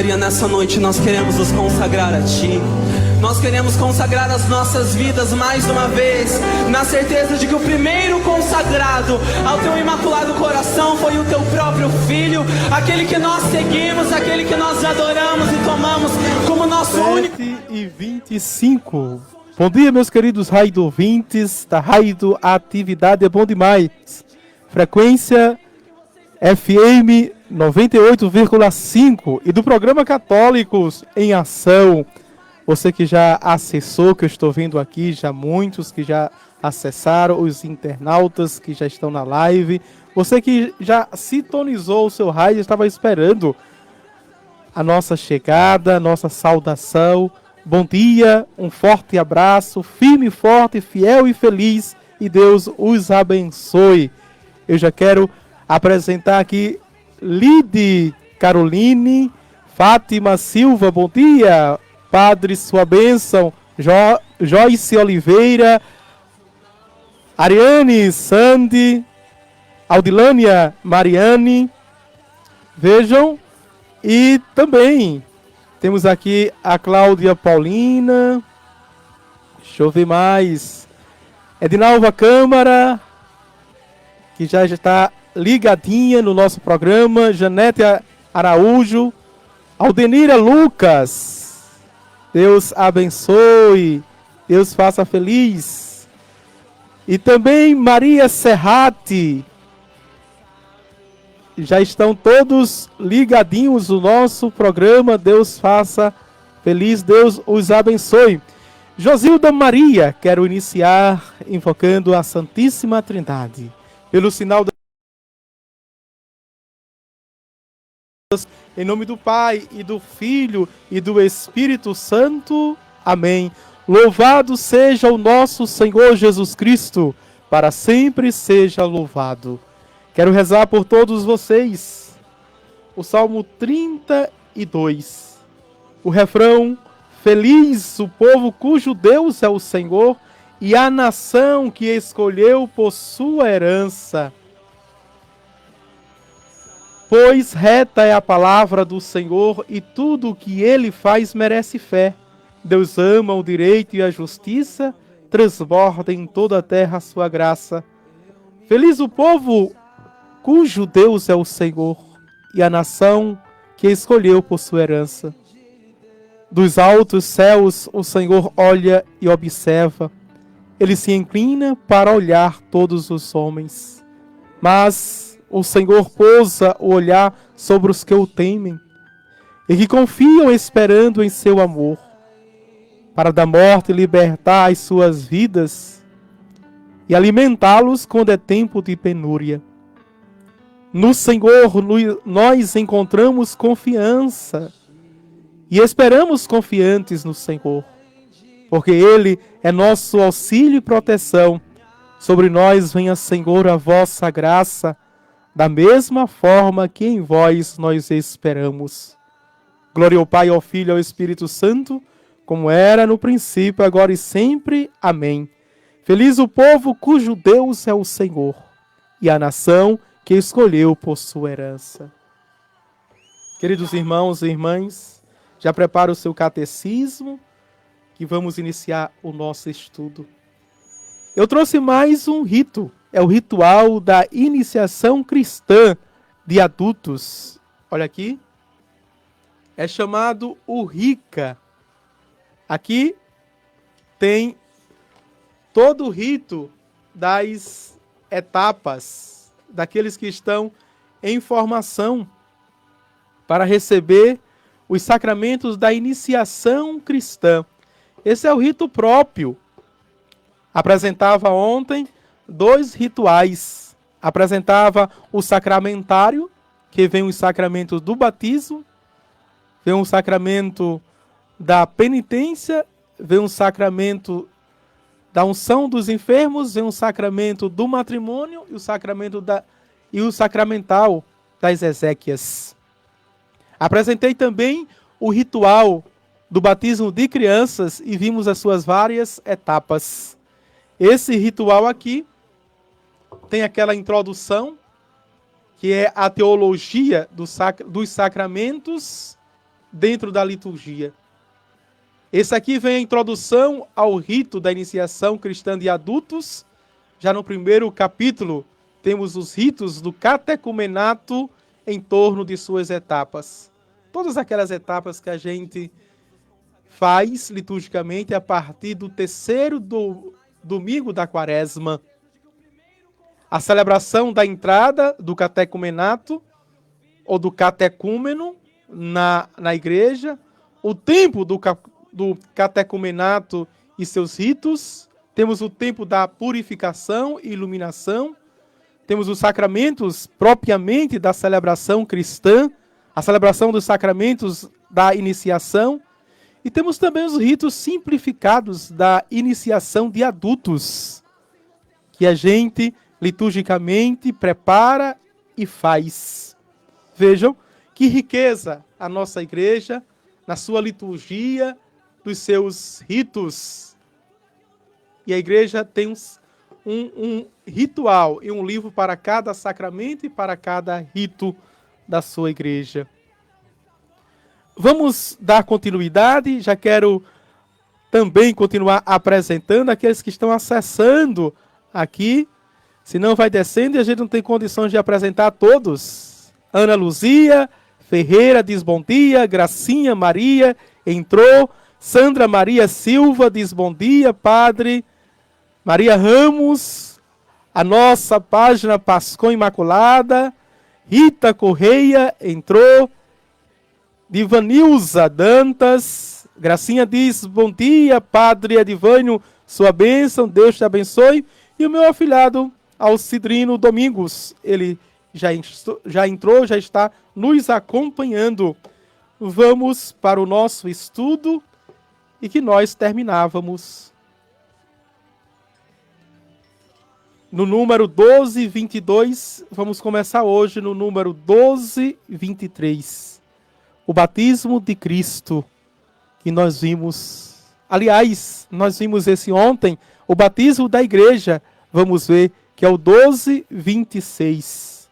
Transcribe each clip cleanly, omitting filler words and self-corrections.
Maria, nessa noite nós queremos nos consagrar a Ti. Nós queremos consagrar as nossas vidas mais uma vez, na certeza de que o primeiro consagrado ao Teu imaculado coração foi o Teu próprio Filho, aquele que nós seguimos, aquele que nós adoramos e tomamos como nosso único... 7h25. Bom dia, meus queridos rádio ouvintes da Rádio Atividade é Bom Demais. Frequência FM 98,5 e do programa Católicos em Ação. Você que já acessou, que eu estou vendo aqui, já muitos que já acessaram, os internautas que já estão na live. Você que já sintonizou o seu rádio, estava esperando a nossa chegada, a nossa saudação. Bom dia, um forte abraço, firme, forte, fiel e feliz. E Deus os abençoe. Eu já quero apresentar aqui Lide Caroline, Fátima Silva, bom dia. Padre, sua bênção. Joyce Oliveira, Ariane, Sandy, Audilânia, Mariane. Vejam. E também temos aqui a Cláudia Paulina. Deixa eu ver mais. Edinalva Câmara, que já está ligadinha no nosso programa. Janete Araújo. Aldenira Lucas. Deus abençoe, Deus faça feliz. E também Maria Serrati. Já estão todos ligadinhos no nosso programa. Deus faça feliz, Deus os abençoe. Josilda Maria, quero iniciar invocando a Santíssima Trindade. Pelo sinal da... Em nome do Pai, e do Filho, e do Espírito Santo. Amém. Louvado seja o nosso Senhor Jesus Cristo, para sempre seja louvado. Quero rezar por todos vocês. O Salmo 32. O refrão: feliz o povo cujo Deus é o Senhor, e a nação que escolheu por sua herança. Pois reta é a palavra do Senhor, e tudo o que Ele faz merece fé. Deus ama o direito e a justiça, transborda em toda a terra a sua graça. Feliz o povo cujo Deus é o Senhor, e a nação que escolheu por sua herança. Dos altos céus o Senhor olha e observa. Ele se inclina para olhar todos os homens. Mas o Senhor pousa o olhar sobre os que o temem e que confiam esperando em seu amor, para da morte libertar as suas vidas e alimentá-los quando é tempo de penúria. No Senhor nós encontramos confiança e esperamos confiantes no Senhor, porque Ele é nosso auxílio e proteção. Sobre nós venha, Senhor, a vossa graça, da mesma forma que em vós nós esperamos. Glória ao Pai, ao Filho e ao Espírito Santo, como era no princípio, agora e sempre. Amém. Feliz o povo cujo Deus é o Senhor, e a nação que escolheu por sua herança. Queridos irmãos e irmãs, já prepara o seu catecismo, que vamos iniciar o nosso estudo. Eu trouxe mais um rito. É o ritual da iniciação cristã de adultos. Olha aqui. É chamado o Rica. Aqui tem todo o rito das etapas, daqueles que estão em formação para receber os sacramentos da iniciação cristã. Esse é o rito próprio. Apresentava ontem 2 rituais. Apresentava o sacramentário, que vem os sacramentos do batismo, vem o sacramento da penitência, vem o sacramento da unção dos enfermos, vem o sacramento do matrimônio e o sacramental das exéquias. Apresentei também o ritual do batismo de crianças e vimos as suas várias etapas. Esse ritual aqui tem aquela introdução, que é a teologia dos sacramentos dentro da liturgia. Esse aqui vem a introdução ao rito da iniciação cristã de adultos. Já no primeiro capítulo, temos os ritos do catecumenato em torno de suas etapas. Todas aquelas etapas que a gente faz liturgicamente a partir do terceiro domingo da quaresma. A celebração da entrada do catecumenato ou do catecúmeno na igreja, o tempo do catecumenato e seus ritos, temos o tempo da purificação e iluminação, temos os sacramentos propriamente da celebração cristã, a celebração dos sacramentos da iniciação, e temos também os ritos simplificados da iniciação de adultos, que a gente liturgicamente prepara e faz. Vejam que riqueza a nossa igreja na sua liturgia, dos seus ritos. E a igreja tem um ritual e um livro para cada sacramento e para cada rito da sua igreja. Vamos dar continuidade. Já quero também continuar apresentando aqueles que estão acessando aqui. Senão vai descendo e a gente não tem condições de apresentar a todos. Ana Luzia Ferreira diz bom dia. Gracinha Maria entrou. Sandra Maria Silva diz bom dia, padre. Maria Ramos, a nossa página Pascom Imaculada. Rita Correia entrou. Divanilza Dantas. Gracinha diz bom dia, padre Edivânio, sua bênção, Deus te abençoe. E o meu afilhado Alcidrino Domingos, ele já entrou, já está nos acompanhando. Vamos para o nosso estudo e que nós terminávamos no número 1222, vamos começar hoje no número 1223. O batismo de Cristo, que nós vimos. Aliás, nós vimos esse ontem, o batismo da igreja, vamos ver que é o 1226.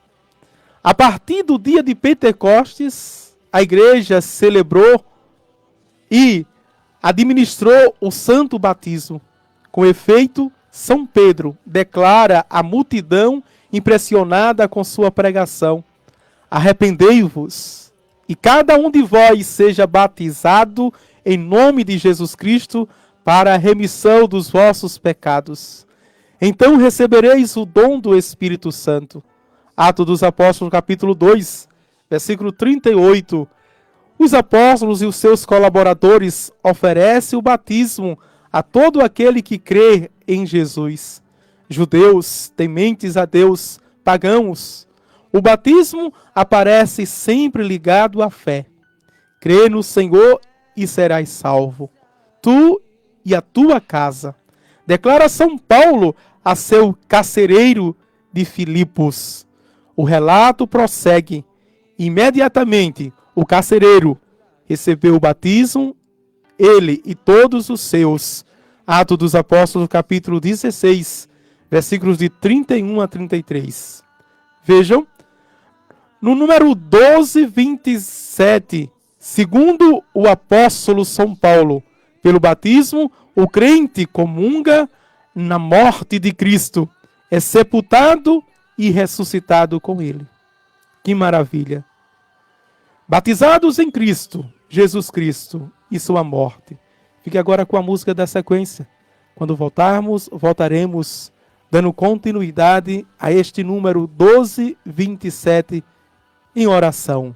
A partir do dia de Pentecostes, a igreja celebrou e administrou o santo batismo. Com efeito, São Pedro declara à multidão impressionada com sua pregação: arrependei-vos, e cada um de vós seja batizado em nome de Jesus Cristo para a remissão dos vossos pecados. Então recebereis o dom do Espírito Santo. Atos dos Apóstolos, capítulo 2, versículo 38. Os apóstolos e os seus colaboradores oferecem o batismo a todo aquele que crê em Jesus. Judeus, tementes a Deus, pagãos. O batismo aparece sempre ligado à fé. Crê no Senhor e serás salvo, tu e a tua casa. Declara São Paulo a seu carcereiro de Filipos. O relato prossegue. Imediatamente, o carcereiro recebeu o batismo, ele e todos os seus. Atos dos Apóstolos, capítulo 16, versículos de 31 a 33. Vejam, no número 1227, segundo o apóstolo São Paulo, pelo batismo, o crente comunga na morte de Cristo, é sepultado e ressuscitado com ele. Que maravilha! Batizados em Cristo, Jesus Cristo e sua morte. Fique agora com a música da sequência. Quando voltaremos dando continuidade a este número 1227 em oração.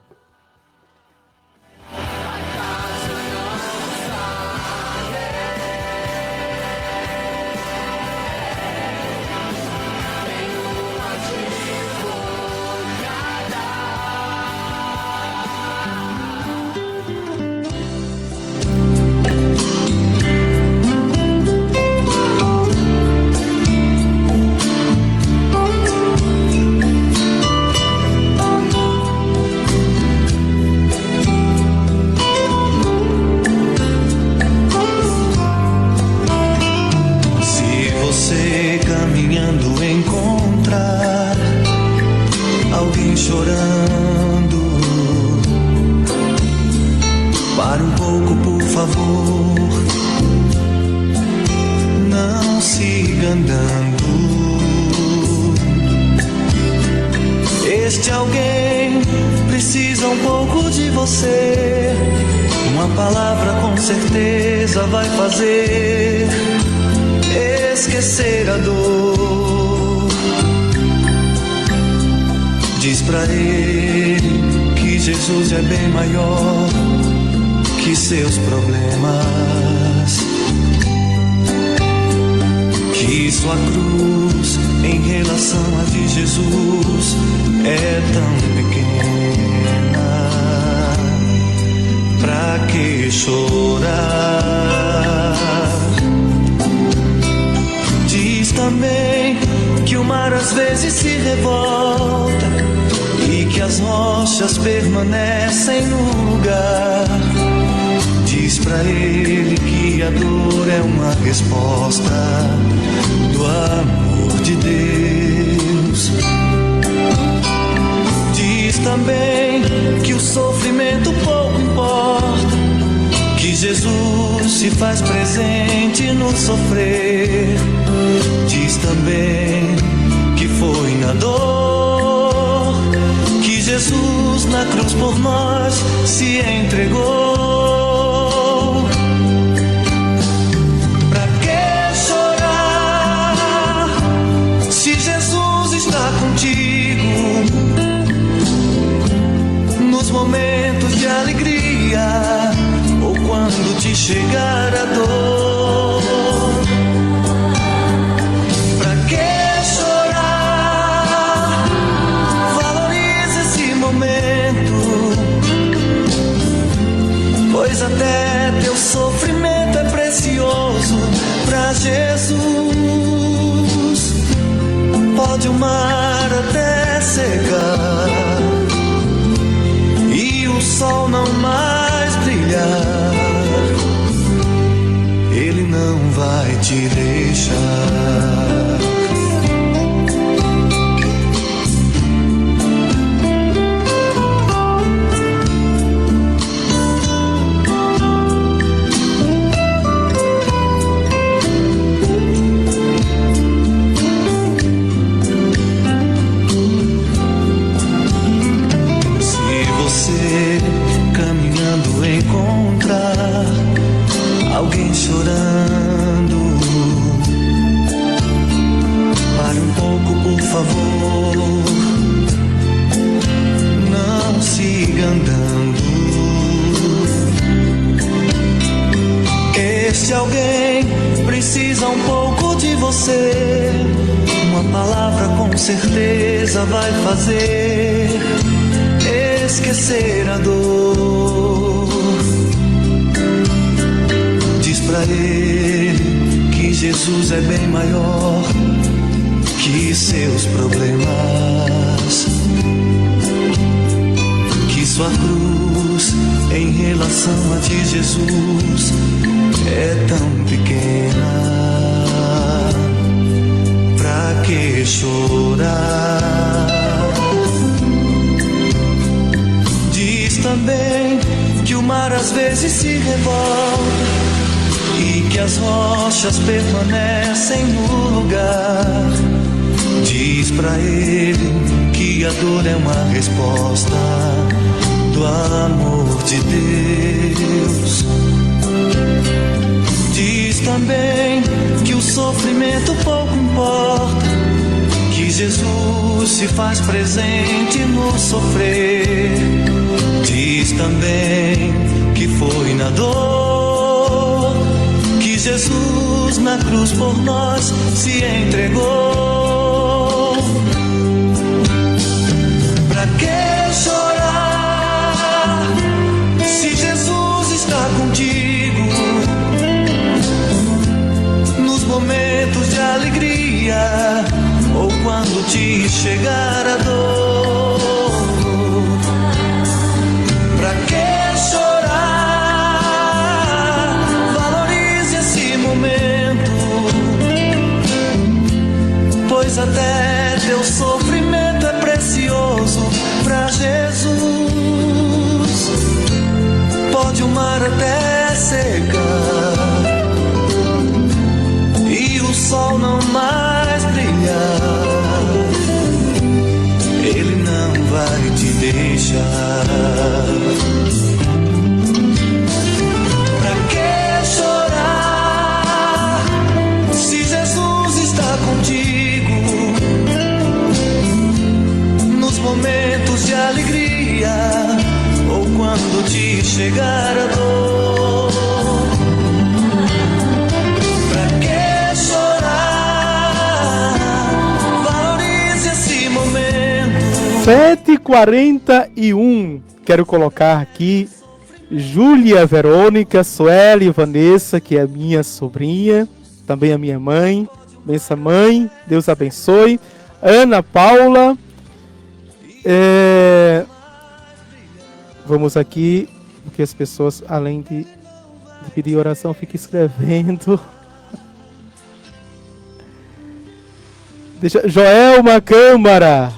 Este alguém precisa um pouco de você. Uma palavra com certeza vai fazer esquecer a dor. Diz pra ele que Jesus é bem maior que seus problemas, que sua cruz em relação a de Jesus é tão pequena. Pra que chorar? Diz também que o mar às vezes se revolta e que as rochas permanecem no lugar. Diz pra ele que a dor é uma resposta do amor de Deus. Diz também que o sofrimento pouco importa, que Jesus se faz presente no sofrer. Diz também que foi na dor que Jesus na cruz por nós se entregou. Pra que chorar se Jesus está contigo nos momentos de alegria ou quando te chegar a dor? Pra que chorar? Valorize esse momento, pois até teu sofrimento é precioso pra Jesus. Pode o mar até secar e o sol não mais brilhar, ele não vai te deixar. Alguém chorando, pare um pouco, por favor. Não siga andando. Este alguém precisa um pouco de você. Uma palavra com certeza vai fazer esquecer a dor. Diz pra ele que Jesus é bem maior que seus problemas, que sua cruz em relação a de Jesus é tão pequena. Pra que chorar? Diz também que o mar às vezes se revolta e que as rochas permanecem no lugar. Diz pra ele que a dor é uma resposta do amor de Deus. Diz também que o sofrimento pouco importa, que Jesus se faz presente no sofrer. Diz também que foi na dor que Jesus na cruz por nós se entregou. Pra que chorar se Jesus está contigo nos momentos de alegria ou quando te chegar a dor? Pra que chorar? Valorize esse momento, pois até teu sofrimento é precioso pra Jesus. Pode o mar até secar e o sol não mais brilhar, ele não vai chegar a dor. Pra que chorar? Valorize esse momento. 7h41. Quero colocar aqui Júlia, Verônica, Sueli, Vanessa, que é minha sobrinha, também a minha mãe. Benção, mãe, Deus abençoe. Ana Paula. Vamos aqui, porque as pessoas, além de pedir oração, ficam escrevendo. Joelma Câmara,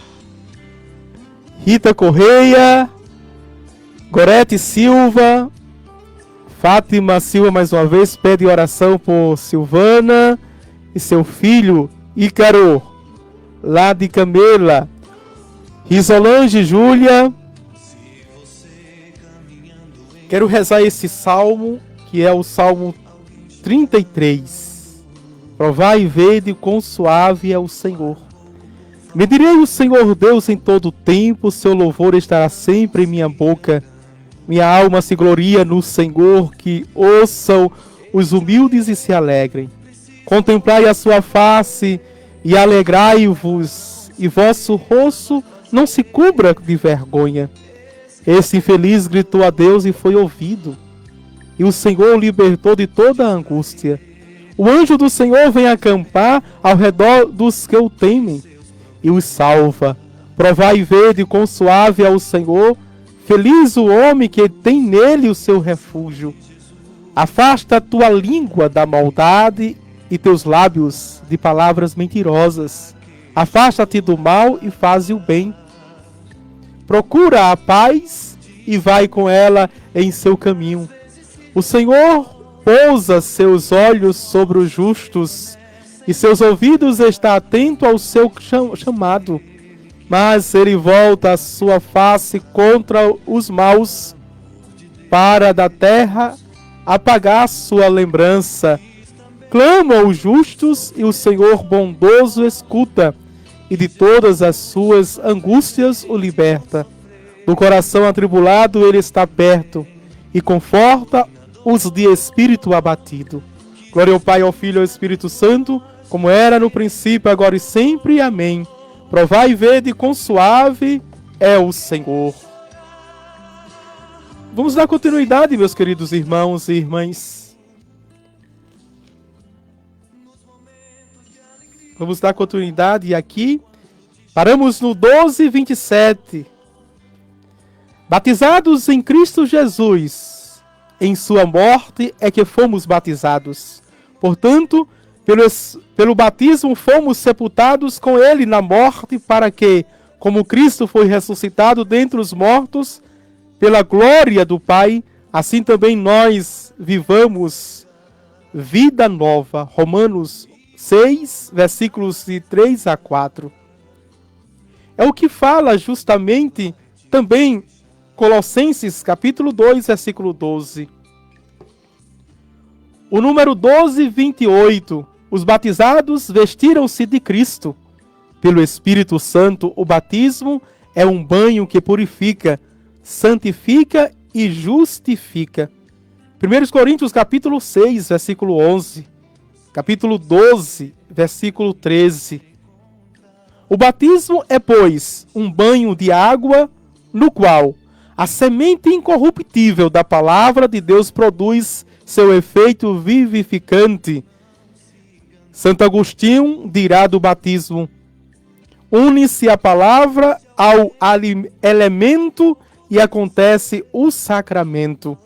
Rita Correia, Gorete Silva, Fátima Silva mais uma vez pede oração por Silvana e seu filho Ícaro, lá de Camela. Risolange Júlia. Quero rezar esse salmo, que é o Salmo 33. Provai e vede quão suave é o Senhor. Me direi o Senhor Deus em todo o tempo, seu louvor estará sempre em minha boca. Minha alma se gloria no Senhor, que ouçam os humildes e se alegrem. Contemplai a sua face e alegrai-vos, e vosso rosto não se cubra de vergonha. Esse infeliz gritou a Deus e foi ouvido, e o Senhor o libertou de toda a angústia. O anjo do Senhor vem acampar ao redor dos que o temem, e os salva. Provai e vede quão suave é o Senhor. Feliz o homem que tem nele o seu refúgio. Afasta a tua língua da maldade e teus lábios de palavras mentirosas. Afasta-te do mal e faze o bem. Procura a paz e vai com ela em seu caminho. O Senhor pousa seus olhos sobre os justos e seus ouvidos está atento ao seu chamado. Mas ele volta a sua face contra os maus, para da terra apagar sua lembrança. Clamam os justos e o Senhor bondoso escuta, e de todas as suas angústias o liberta. Do coração atribulado ele está perto, e conforta os de espírito abatido. Glória ao Pai, ao Filho e ao Espírito Santo, como era no princípio, agora e sempre. Amém. Provai e vede quão suave é o Senhor. Vamos dar continuidade, meus queridos irmãos e irmãs. Vamos dar continuidade aqui. Paramos no 12:27. Batizados em Cristo Jesus, em sua morte é que fomos batizados. Portanto, pelo batismo fomos sepultados com ele na morte, para que, como Cristo foi ressuscitado dentre os mortos, pela glória do Pai, assim também nós vivamos vida nova. Romanos 6, versículos de 3 a 4. É o que fala justamente também Colossenses, capítulo 2, versículo 12. O número 12:28. Os batizados vestiram-se de Cristo. Pelo Espírito Santo, o batismo é um banho que purifica, santifica e justifica. 1 Coríntios, capítulo 6, versículo 11. Capítulo 12, versículo 13. O batismo é, pois, um banho de água no qual a semente incorruptível da palavra de Deus produz seu efeito vivificante. Santo Agostinho dirá do batismo: une-se a palavra ao elemento e acontece o sacramento.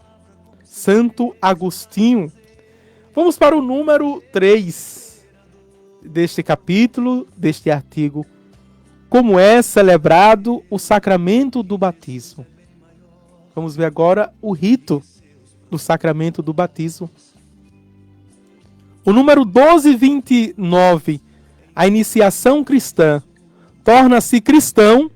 Santo Agostinho. Vamos para o número 3 deste capítulo, deste artigo. Como é celebrado o sacramento do batismo? Vamos ver agora o rito do sacramento do batismo. O número 12:29, a iniciação cristã. Torna-se cristão,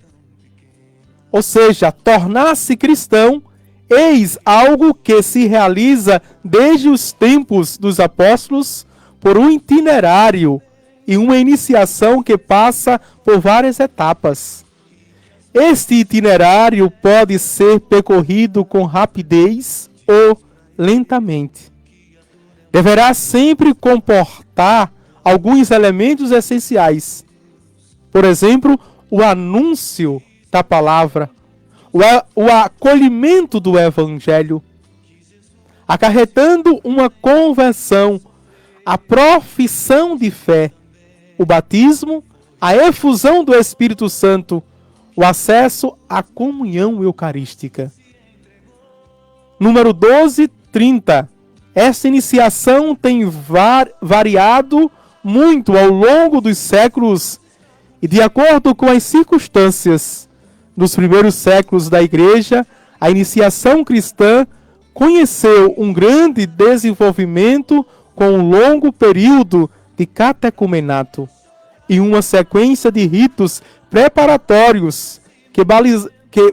ou seja, tornar-se cristão, eis algo que se realiza desde os tempos dos apóstolos por um itinerário e uma iniciação que passa por várias etapas. Este itinerário pode ser percorrido com rapidez ou lentamente. Deverá sempre comportar alguns elementos essenciais. Por exemplo, o anúncio da palavra, o acolhimento do evangelho, acarretando uma conversão, a profissão de fé, o batismo, a efusão do Espírito Santo, o acesso à comunhão eucarística. Número 12:30. Esta iniciação tem variado muito ao longo dos séculos e de acordo com as circunstâncias. Nos primeiros séculos da Igreja, a iniciação cristã conheceu um grande desenvolvimento com um longo período de catecumenato e uma sequência de ritos preparatórios que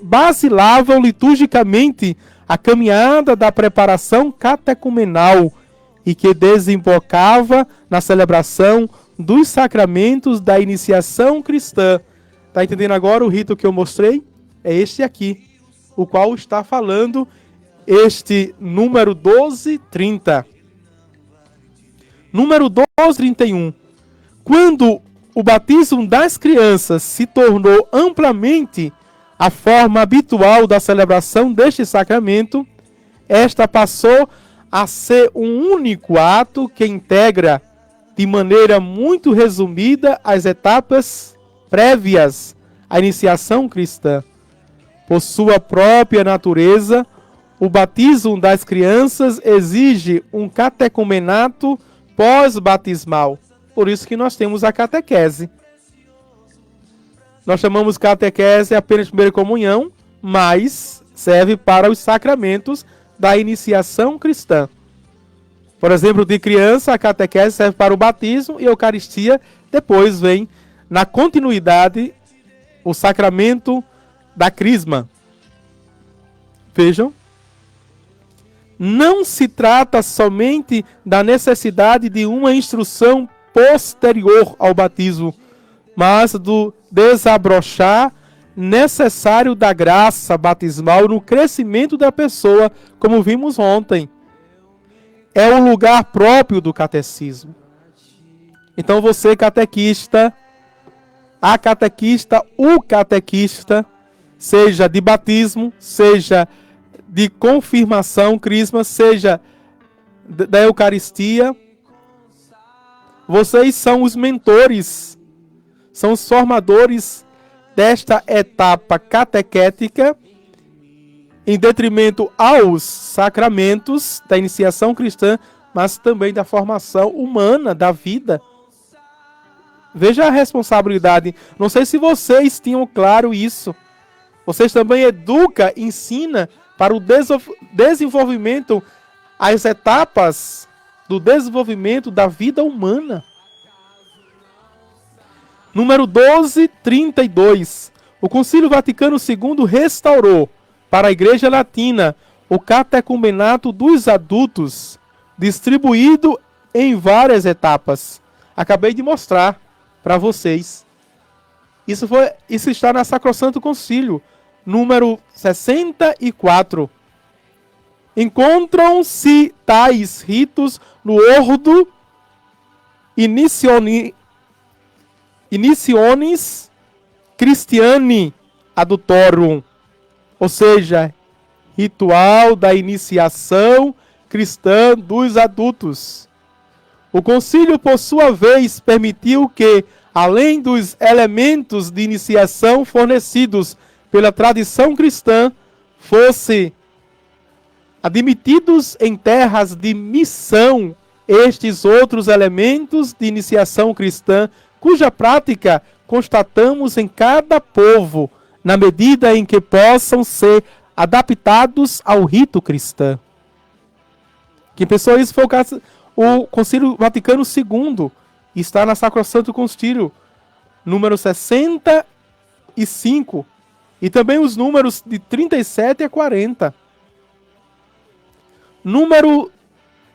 basilavam liturgicamente a caminhada da preparação catecumenal e que desembocava na celebração dos sacramentos da iniciação cristã. Está entendendo agora o rito que eu mostrei? É este aqui, o qual está falando este número 12:30. Número 12:31. Quando o batismo das crianças se tornou amplamente a forma habitual da celebração deste sacramento, esta passou a ser um único ato que integra, de maneira muito resumida, as etapas prévias à iniciação cristã. Por sua própria natureza, o batismo das crianças exige um catecumenato pós-batismal. Por isso que nós temos a catequese. Nós chamamos catequese apenas de primeira comunhão, mas serve para os sacramentos da iniciação cristã. Por exemplo, de criança, a catequese serve para o batismo e a Eucaristia. Depois vem, na continuidade, o sacramento da crisma. Vejam. Não se trata somente da necessidade de uma instrução posterior ao batismo, mas do desabrochar necessário da graça batismal no crescimento da pessoa, como vimos ontem. É o lugar próprio do catecismo. Então você, catequista, a catequista, o catequista, seja de batismo, seja de confirmação, crisma, seja da Eucaristia, vocês são os mentores, são os formadores desta etapa catequética, em detrimento aos sacramentos da iniciação cristã, mas também da formação humana, da vida. Veja a responsabilidade. Não sei se vocês tinham claro isso. Vocês também educam, ensinam para o desenvolvimento, as etapas do desenvolvimento da vida humana. Número 12:32. O Concílio Vaticano II restaurou para a Igreja Latina o catecumenato dos adultos, distribuído em várias etapas. Acabei de mostrar para vocês. Isso está na Sacrosanto Concílio, número 64. Encontram-se tais ritos no Ordo Initiationis Christiani Adultorum, ou seja, ritual da iniciação cristã dos adultos. O concílio, por sua vez, permitiu que, além dos elementos de iniciação fornecidos pela tradição cristã, fosse admitidos em terras de missão estes outros elementos de iniciação cristã, cuja prática constatamos em cada povo, na medida em que possam ser adaptados ao rito cristão. Quem pensou isso foi o Concílio Vaticano II, está na Sacrosanto Concílio, número 65, e também os números de 37 a 40. Número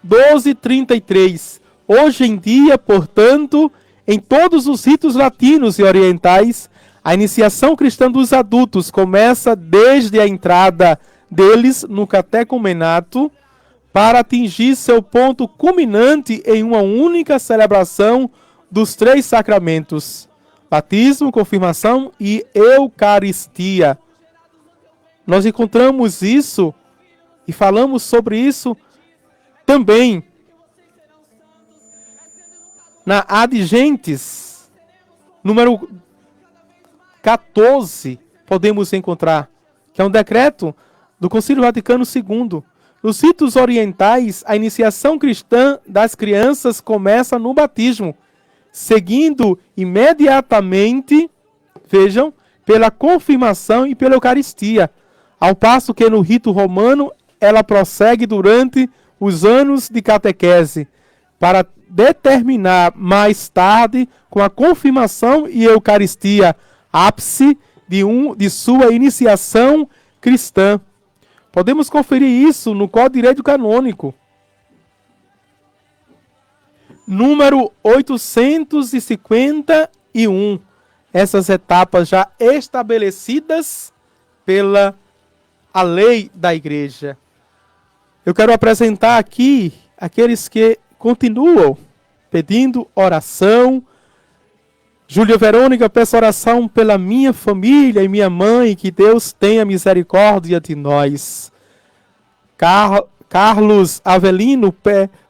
12:33. Hoje em dia, portanto, em todos os ritos latinos e orientais, A iniciação cristã dos adultos começa desde a entrada deles no catecumenato para atingir seu ponto culminante em uma única celebração dos 3 sacramentos: batismo, confirmação e Eucaristia. Nós encontramos isso e falamos sobre isso também na Ad Gentes, número 14, podemos encontrar, que é um decreto do Concílio Vaticano II. Nos ritos orientais, a iniciação cristã das crianças começa no batismo, seguindo imediatamente, vejam, pela confirmação e pela Eucaristia, ao passo que no rito romano ela prossegue durante os anos de catequese, para determinar mais tarde com a confirmação e Eucaristia, ápice de sua iniciação cristã. Podemos conferir isso no Código de Direito Canônico, número 851. Essas etapas já estabelecidas pela a lei da Igreja. Eu quero apresentar aqui aqueles que continuam pedindo oração. Júlia Verônica, peço oração pela minha família e minha mãe, que Deus tenha misericórdia de nós. Carlos Avelino,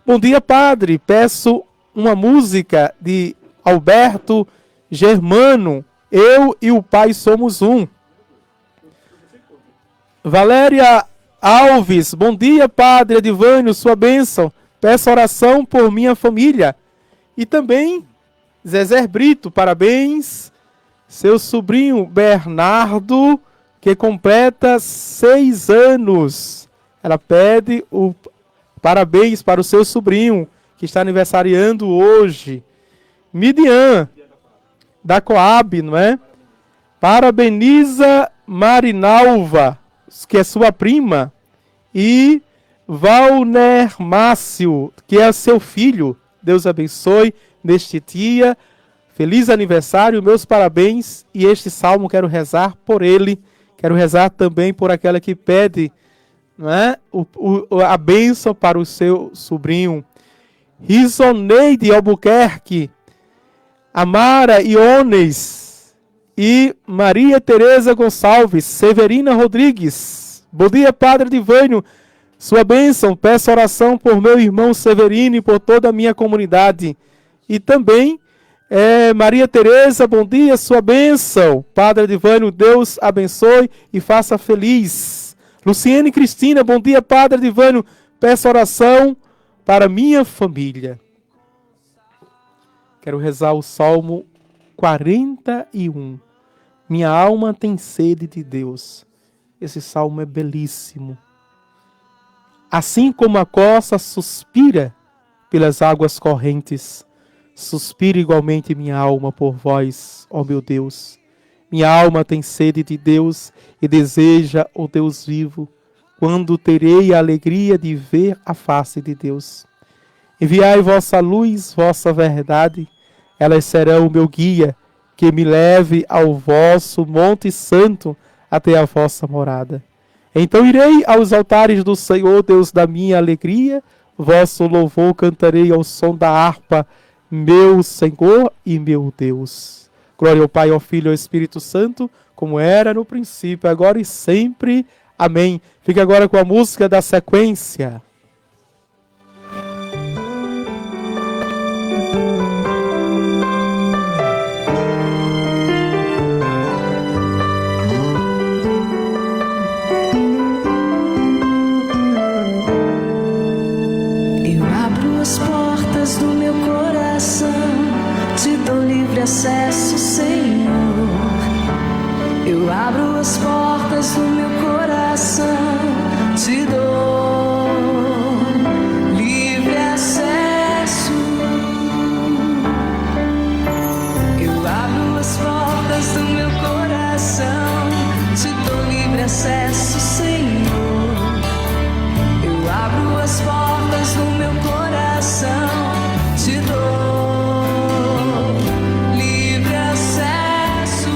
bom dia, padre, peço uma música de Alberto Germano, Eu e o Pai Somos Um. Valéria Alves, bom dia, padre Edivânio, sua bênção, peço oração por minha família. E também Zezé Brito, parabéns. Seu sobrinho Bernardo, que completa 6 anos. Ela pede o parabéns para o seu sobrinho, que está aniversariando hoje. Midian, da Coab, não é? Parabeniza Marinalva, que é sua prima. E Valner Márcio, que é seu filho. Deus abençoe neste dia, feliz aniversário, meus parabéns, e este salmo quero rezar por ele, quero rezar também por aquela que pede, não é? A bênção para o seu sobrinho. Risoneide Albuquerque, Amara Iones e Maria Tereza Gonçalves, Severina Rodrigues, bom dia, padre Edivânio, sua bênção, peço oração por meu irmão Severino e por toda a minha comunidade. E também, Maria Tereza, bom dia, sua bênção. Padre Edivânio, Deus abençoe e faça feliz. Luciene Cristina, bom dia, Padre Edivânio, peço oração para minha família. Quero rezar o Salmo 41. Minha alma tem sede de Deus. Esse salmo é belíssimo. Assim como a corça suspira pelas águas correntes, suspira igualmente minha alma por vós, ó meu Deus. Minha alma tem sede de Deus e deseja o Deus vivo, quando terei a alegria de ver a face de Deus. Enviai vossa luz, vossa verdade, elas serão o meu guia, que me leve ao vosso Monte Santo, até a vossa morada. Então irei aos altares do Senhor, Deus da minha alegria, vosso louvor cantarei ao som da harpa, meu Senhor e meu Deus. Glória ao Pai, ao Filho e ao Espírito Santo, como era no princípio, agora e sempre. Amém. Fica agora com a música da sequência. Do meu coração, te dou livre acesso, Senhor. Eu abro as portas do meu coração, te dou livre acesso. Eu abro as portas do meu coração, te dou livre acesso, Senhor. Eu abro as portas do meu coração, te dou livre acesso.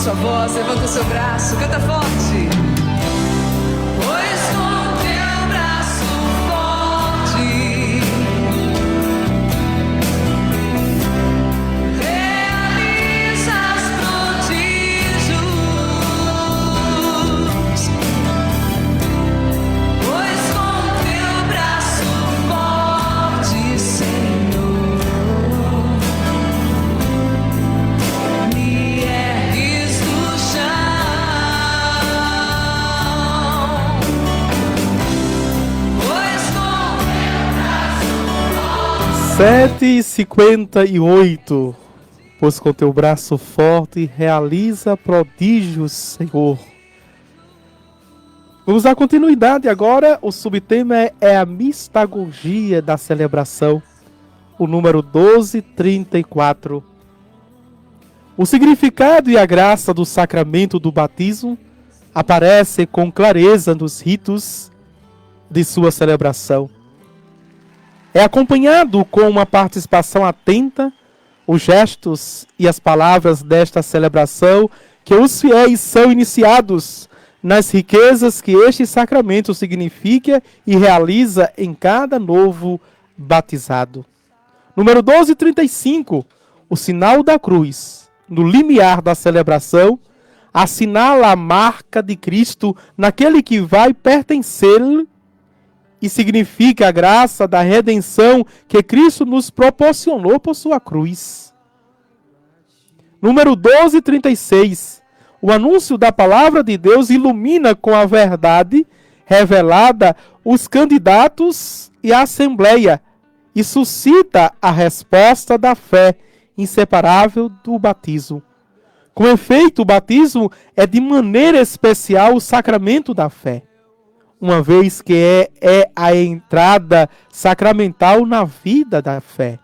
sua voz, levanta o seu braço, canta forte. Pois com teu braço forte realizas prodígios. Pois com teu braço forte, Senhor, me ergues do chão. 7h58. Pois com teu braço forte realiza prodígios, Senhor. Vamos dar continuidade agora. O subtema é a mistagogia da celebração, o número 1234. O significado e a graça do sacramento do batismo aparece com clareza nos ritos de sua celebração. É acompanhado com uma participação atenta, os gestos e as palavras desta celebração, que os fiéis são iniciados nas riquezas que este sacramento significa e realiza em cada novo batizado. Número 1235, o sinal da cruz, no limiar da celebração, assinala a marca de Cristo naquele que vai pertencer-lhe e significa a graça da redenção que Cristo nos proporcionou por sua cruz. Número 1236, o anúncio da palavra de Deus ilumina com a verdade revelada os candidatos e a assembleia e suscita a resposta da fé inseparável do batismo. Com efeito, o batismo é de maneira especial o sacramento da fé, uma vez que é a entrada sacramental na vida da fé.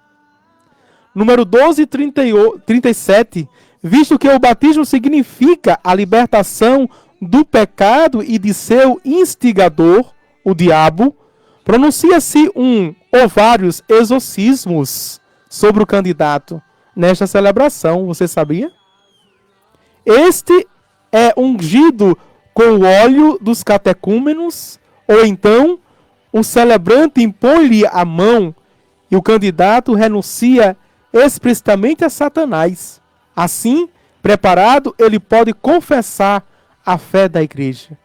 Número 1237, visto que o batismo significa a libertação do pecado e de seu instigador, o diabo, pronuncia-se um ou vários exorcismos sobre o candidato nesta celebração. Você sabia? Este é ungido com o óleo dos catecúmenos, ou então o celebrante impõe-lhe a mão e o candidato renuncia explicitamente a Satanás. Assim, preparado, ele pode confessar a fé da igreja,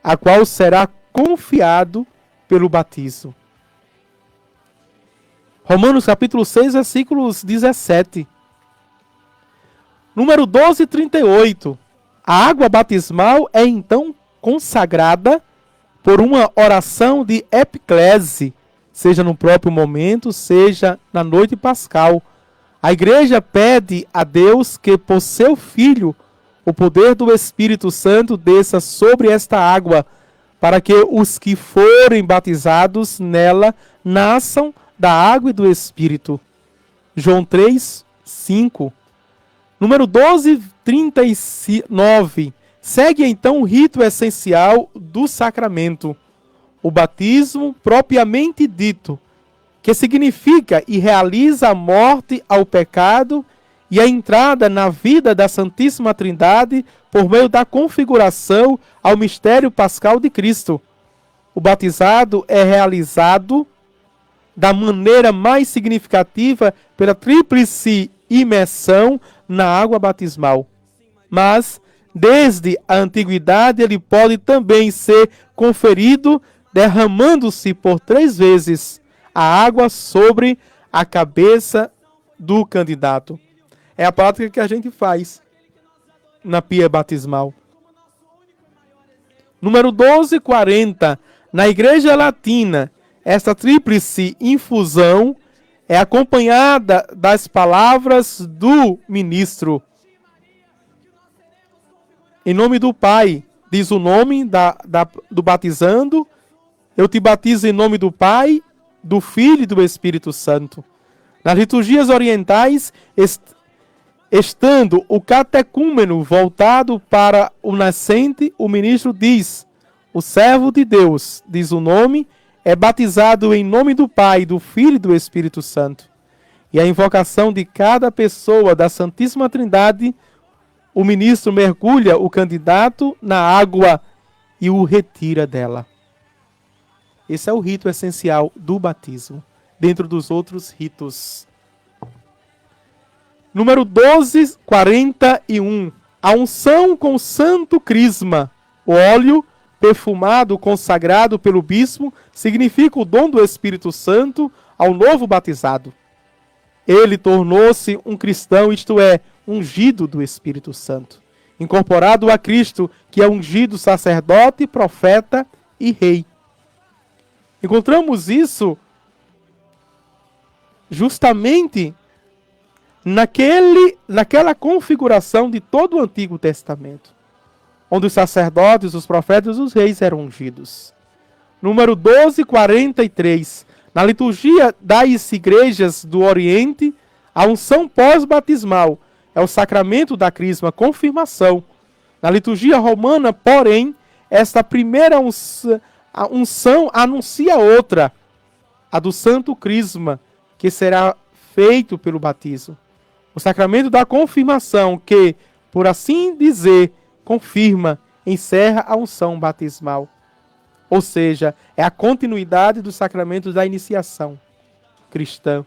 a qual será confiado pelo batismo. Romanos capítulo 6, versículos 17. Número 1238. A água batismal é então consagrada por uma oração de epiclese, seja no próprio momento, seja na noite pascal. A igreja pede a Deus que, por seu Filho, o poder do Espírito Santo desça sobre esta água, para que os que forem batizados nela nasçam da água e do Espírito. João 3, 5. Número 1239. Segue então o rito essencial do sacramento, o batismo propriamente dito, que significa e realiza a morte ao pecado e a entrada na vida da Santíssima Trindade por meio da configuração ao mistério pascal de Cristo. O batizado é realizado da maneira mais significativa pela tríplice imersão na água batismal. Mas, desde a antiguidade, ele pode também ser conferido derramando-se por 3 vezes a água sobre a cabeça do candidato. É a prática que a gente faz na pia batismal. Número 1240. Na Igreja Latina, esta tríplice infusão é acompanhada das palavras do ministro. Em nome do Pai, diz o nome do batizando. Eu te batizo em nome do Pai, do Filho e do Espírito Santo. Nas liturgias orientais, estando o catecúmeno voltado para o nascente, o ministro diz: o servo de Deus, diz o nome, é batizado em nome do Pai, do Filho e do Espírito Santo. E a invocação de cada pessoa da Santíssima Trindade, o ministro mergulha o candidato na água e o retira dela. Esse é o rito essencial do batismo, dentro dos outros ritos. Número 1241. A unção com santo crisma. O óleo perfumado, consagrado pelo bispo, significa o dom do Espírito Santo ao novo batizado. Ele tornou-se um cristão, isto é, ungido do Espírito Santo, incorporado a Cristo, que é ungido sacerdote, profeta e rei. Encontramos isso justamente naquela configuração de todo o Antigo Testamento, onde os sacerdotes, os profetas e os reis eram ungidos. Número 1243. Na liturgia das igrejas do Oriente, a unção pós-batismal é o sacramento da crisma, confirmação. Na liturgia romana, porém, esta primeira unção anuncia outra, a do santo crisma, que será feito pelo batismo. O sacramento da confirmação, que, por assim dizer, confirma, encerra a unção batismal. Ou seja, é a continuidade dos sacramentos da iniciação cristã.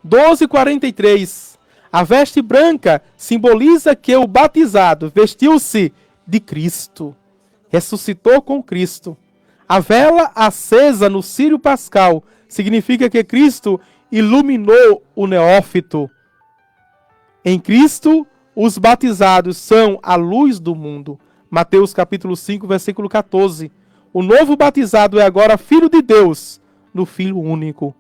1243. A veste branca simboliza que o batizado vestiu-se de Cristo, ressuscitou com Cristo. A vela acesa no círio pascal significa que Cristo iluminou o neófito. Em Cristo, os batizados são a luz do mundo. Mateus capítulo 5, versículo 14. O novo batizado é agora filho de Deus, no Filho único.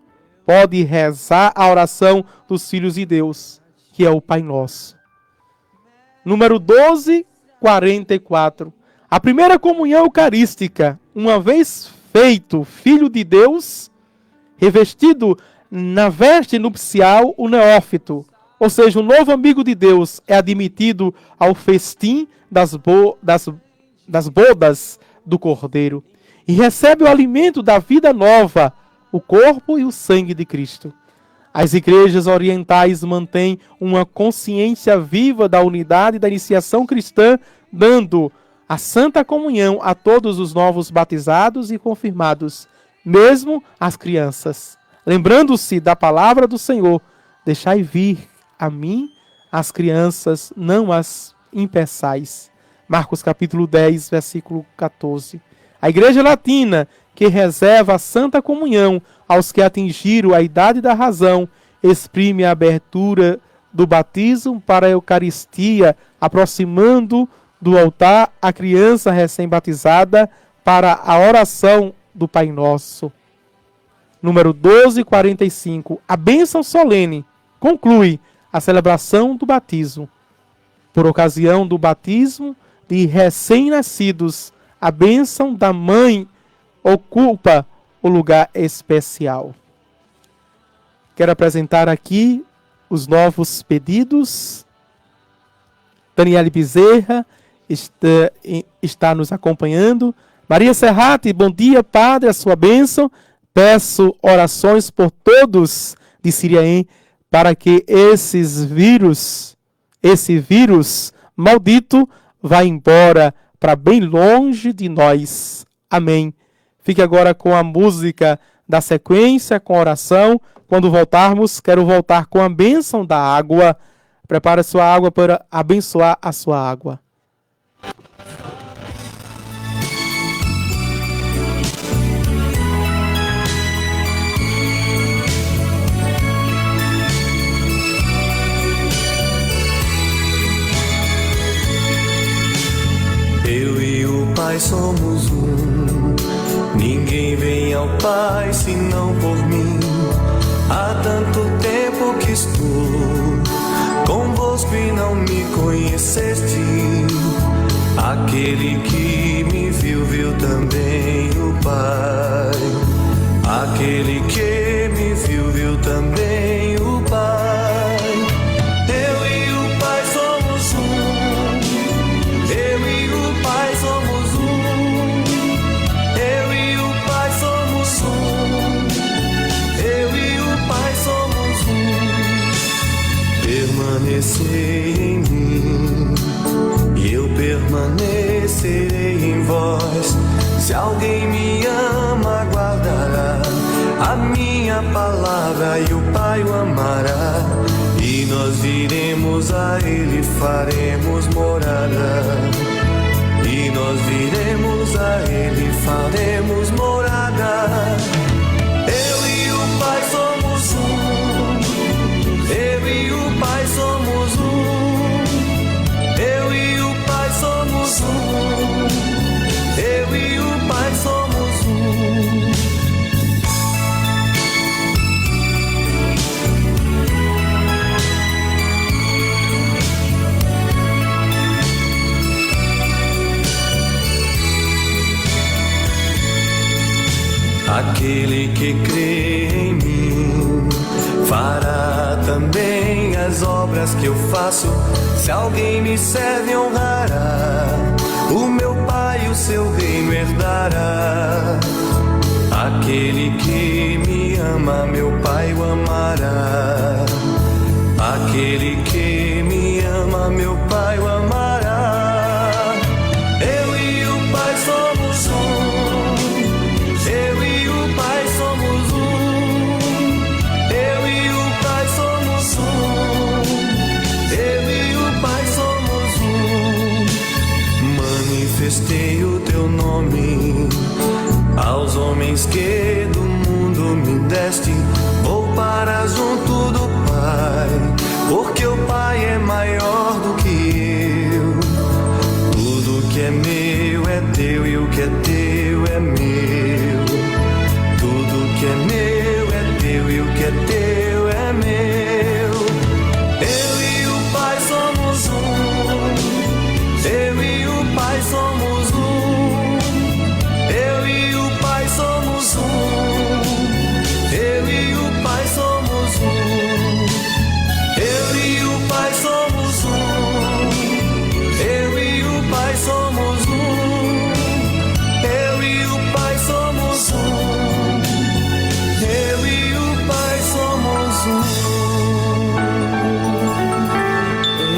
Pode rezar a oração dos filhos de Deus, que é o Pai Nosso. Número 1244. A primeira comunhão eucarística, uma vez feito filho de Deus, revestido na veste nupcial, o neófito, ou seja, o novo amigo de Deus, é admitido ao festim das bodas do Cordeiro e recebe o alimento da vida nova, o corpo e o sangue de Cristo. As igrejas orientais mantêm uma consciência viva da unidade da iniciação cristã, dando a santa comunhão a todos os novos batizados e confirmados, mesmo as crianças. Lembrando-se da palavra do Senhor, deixai vir a mim as crianças, não as impeçais. Marcos capítulo 10, versículo 14. A Igreja Latina, que reserva a Santa Comunhão aos que atingiram a idade da razão, exprime a abertura do batismo para a Eucaristia, aproximando do altar a criança recém-batizada para a oração do Pai Nosso. Número 1245. A bênção solene conclui a celebração do batismo. Por ocasião do batismo de recém-nascidos, a bênção da mãe ocupa o lugar especial. Quero apresentar aqui os novos pedidos. Daniele Bezerra está nos acompanhando. Maria Serrati, bom dia, Padre, a sua bênção. Peço orações por todos de Siriaém para que esse vírus maldito vá embora para bem longe de nós. Amém. Fique agora com a música da sequência, com a oração. Quando voltarmos, quero voltar com a bênção da água. Prepare a sua água para abençoar a sua água. Eu e o Pai somos um. Ninguém vem ao Pai senão por mim. Há tanto tempo que estou convosco e não me conheceste. Aquele que me viu, viu também o Pai. Aquele que me viu, viu também o Pai. Eu e o Pai somos um. Eu e o Pai somos um. Eu e o Pai somos um. Eu e o Pai somos um. Permanecei em mim e eu permanecerei em vós. Se alguém me ama, guardará a minha palavra e o Pai o amará. E nós viremos a Ele, faremos morada. E nós viremos a Ele, faremos morada. Eu e o Pai somos um. Eu e o Pai somos um. Eu e o Pai somos um. Eu e o Pai somos um. Aquele que crê em mim fará também as obras que eu faço. Se alguém me serve, honrará. O meu Pai o seu reino herdará. Aquele que me ama, meu Pai o amará. Aquele que me ama, meu Pai o amará. Eu e o Pai somos um. Eu e o Pai somos um. Eu e o Pai somos um. Eu e o Pai somos um. Manifestei o teu nome aos homens que do mundo me deste. Vou para junto do Pai, porque o Pai é maior do que eu. Tudo que é meu é teu e o que é teu é meu. Tudo que é meu é teu e o que é teu é meu. Eu e o Pai somos um. Eu e o Pai somos um. Eu e o Pai somos um. Eu e o Pai somos um. Eu e o Pai somos um. Eu e o Pai somos um. Eu e o Pai somos um. Eu e o Pai somos um.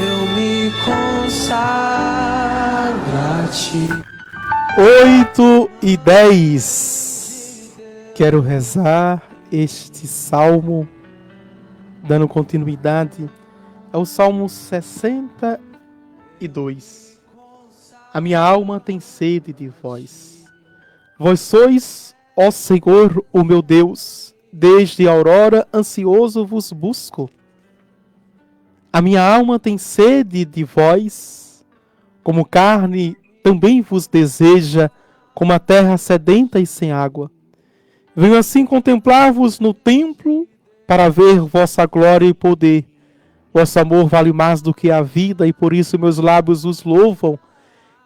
Eu me consagro a ti. 8:10. Quero rezar este salmo, dando continuidade ao Salmo 62. A minha alma tem sede de vós. Vós sois, ó Senhor, o meu Deus, desde a aurora ansioso vos busco. A minha alma tem sede de vós, como carne também vos deseja, como a terra sedenta e sem água. Venho assim contemplar-vos no templo, para ver vossa glória e poder. Vosso amor vale mais do que a vida, e por isso meus lábios os louvam.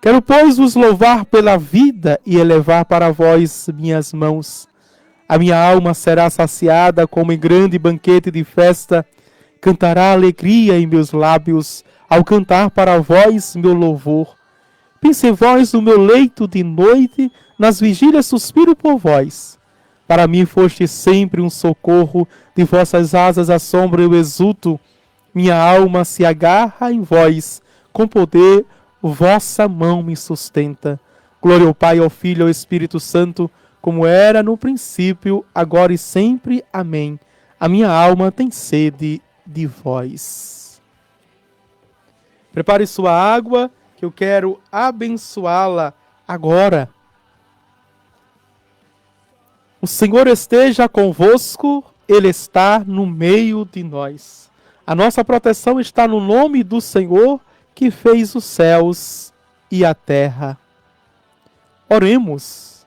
Quero, pois, vos louvar pela vida e elevar para vós minhas mãos. A minha alma será saciada como em grande banquete de festa. Cantará alegria em meus lábios, ao cantar para vós meu louvor. Pense em vós no meu leito de noite, nas vigílias suspiro por vós. Para mim foste sempre um socorro, de vossas asas à sombra eu exulto. Minha alma se agarra em vós, com poder vossa mão me sustenta. Glória ao Pai, ao Filho e ao Espírito Santo, como era no princípio, agora e sempre. Amém. A minha alma tem sede de vós. Prepare sua água, que eu quero abençoá-la agora. O Senhor esteja convosco, Ele está no meio de nós. A nossa proteção está no nome do Senhor, que fez os céus e a terra. Oremos.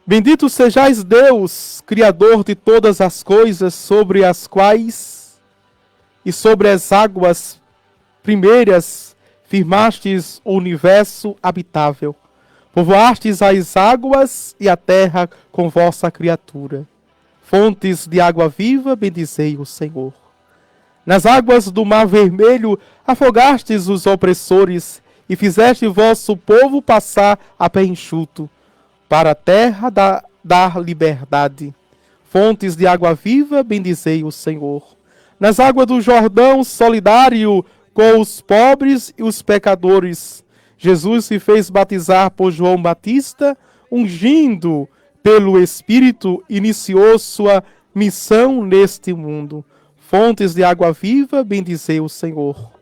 Bendito sejais Deus, Criador de todas as coisas, sobre as quais e sobre as águas primeiras firmastes o universo habitável. Povoastes as águas e a terra com vossa criatura. Fontes de água viva, bendizei o Senhor. Nas águas do mar vermelho afogastes os opressores e fizeste vosso povo passar a pé enxuto. para a terra da liberdade. Fontes de água viva, bendizei o Senhor. Nas águas do Jordão, solidário com os pobres e os pecadores, Jesus se fez batizar por João Batista, ungindo pelo Espírito, iniciou sua missão neste mundo. Fontes de água viva, bendizei o Senhor.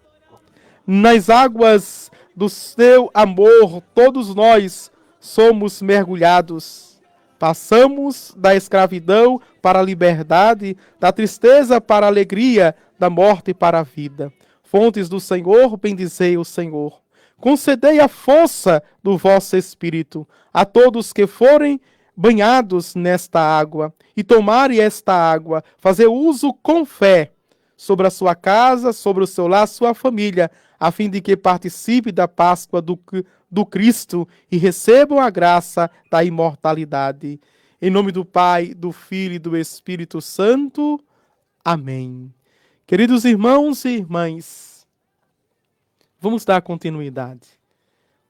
Nas águas do seu amor, todos nós somos mergulhados. Passamos da escravidão para a liberdade, da tristeza para a alegria, da morte para a vida. Fontes do Senhor, bendizei o Senhor. Concedei a força do vosso Espírito a todos que forem banhados nesta água e tomarem esta água, fazer uso com fé sobre a sua casa, sobre o seu lar, sua família, a fim de que participe da Páscoa do Cristo e recebam a graça da imortalidade. Em nome do Pai, do Filho e do Espírito Santo. Amém. Queridos irmãos e irmãs, vamos dar continuidade.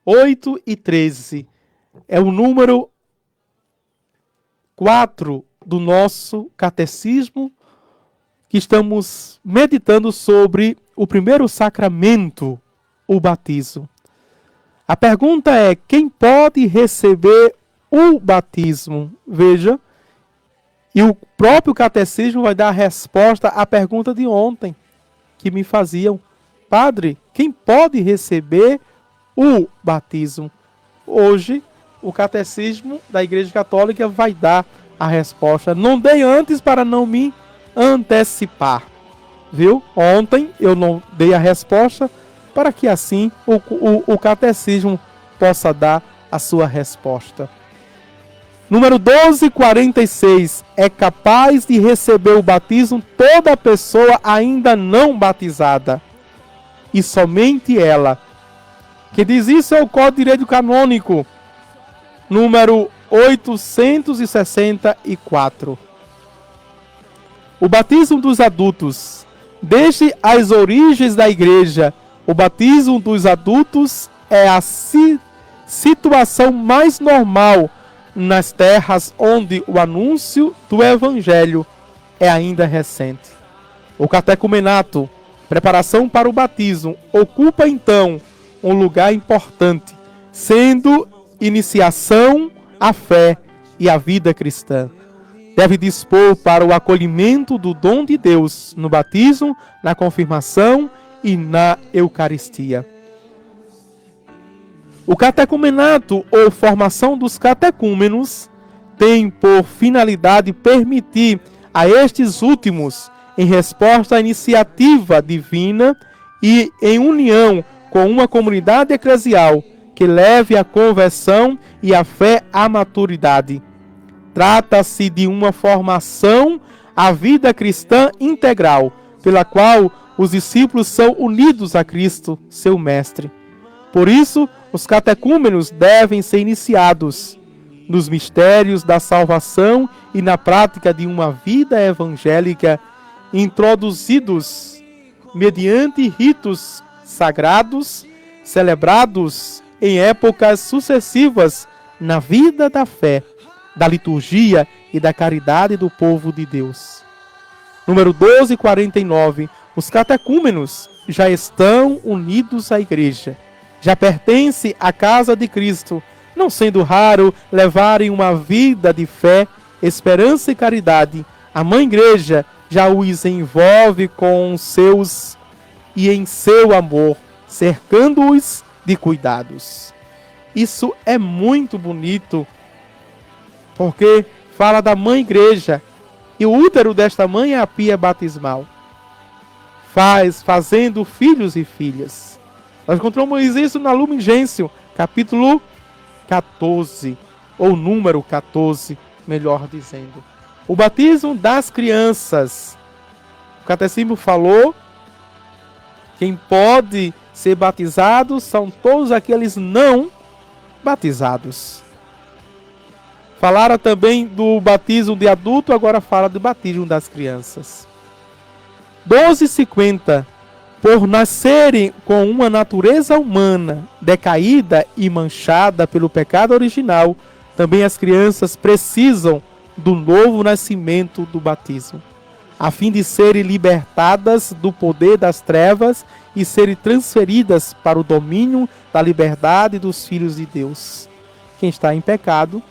8 e 13 é o número 4 do nosso catecismo, que estamos meditando sobre o primeiro sacramento, o batismo. A pergunta é: quem pode receber o batismo? Veja, e o próprio catecismo vai dar a resposta à pergunta de ontem, que me faziam: Padre, quem pode receber o batismo? Hoje, o catecismo da Igreja Católica vai dar a resposta. Não dei antes para não me antecipar. Viu? Ontem eu não dei a resposta para que assim o catecismo possa dar a sua resposta. Número 1246. É capaz de receber o batismo toda pessoa ainda não batizada. E somente ela. Que diz isso é o Código de Direito Canônico, número 864. O batismo dos adultos. Desde as origens da Igreja, o batismo dos adultos é a situação mais normal nas terras onde o anúncio do Evangelho é ainda recente. O catecumenato, preparação para o batismo, ocupa então um lugar importante, sendo iniciação à fé e à vida cristã. Deve dispor para o acolhimento do dom de Deus no batismo, na confirmação e na Eucaristia. O catecumenato ou formação dos catecúmenos tem por finalidade permitir a estes últimos, em resposta à iniciativa divina e em união com uma comunidade eclesial, que leve a conversão e a fé à maturidade. Trata-se de uma formação à vida cristã integral, pela qual os discípulos são unidos a Cristo, seu Mestre. Por isso, os catecúmenos devem ser iniciados nos mistérios da salvação e na prática de uma vida evangélica, introduzidos mediante ritos sagrados, celebrados em épocas sucessivas na vida da fé, da liturgia e da caridade do povo de Deus. Número 1249. Os catecúmenos já estão unidos à Igreja, já pertencem à casa de Cristo, não sendo raro levarem uma vida de fé, esperança e caridade. A Mãe Igreja já os envolve com seus e em seu amor, cercando-os de cuidados. Isso é muito bonito, porque fala da Mãe Igreja, e o útero desta mãe é a pia batismal, fazendo filhos e filhas. Nós encontramos isso na Lumen Gentium, capítulo 14, ou número 14, melhor dizendo. O batismo das crianças. O catecismo falou: quem pode ser batizado são todos aqueles não batizados. Falaram também do batismo de adulto, agora fala do batismo das crianças. 1250. Por nascerem com uma natureza humana decaída e manchada pelo pecado original, também as crianças precisam do novo nascimento do batismo, a fim de serem libertadas do poder das trevas e serem transferidas para o domínio da liberdade dos filhos de Deus. Quem está em pecado,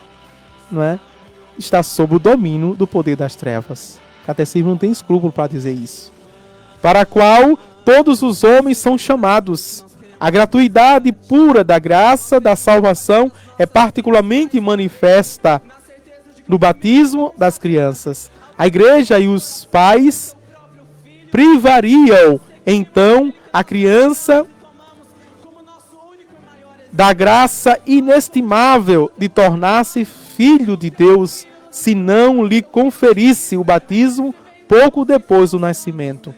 não é, está sob o domínio do poder das trevas. O catecismo não tem escrúpulo para dizer isso. Para a qual todos os homens são chamados. A gratuidade pura da graça da salvação é particularmente manifesta no batismo das crianças. A igreja e os pais privariam, então, a criança da graça inestimável de tornar-se filho de Deus, se não lhe conferisse o batismo pouco depois do nascimento.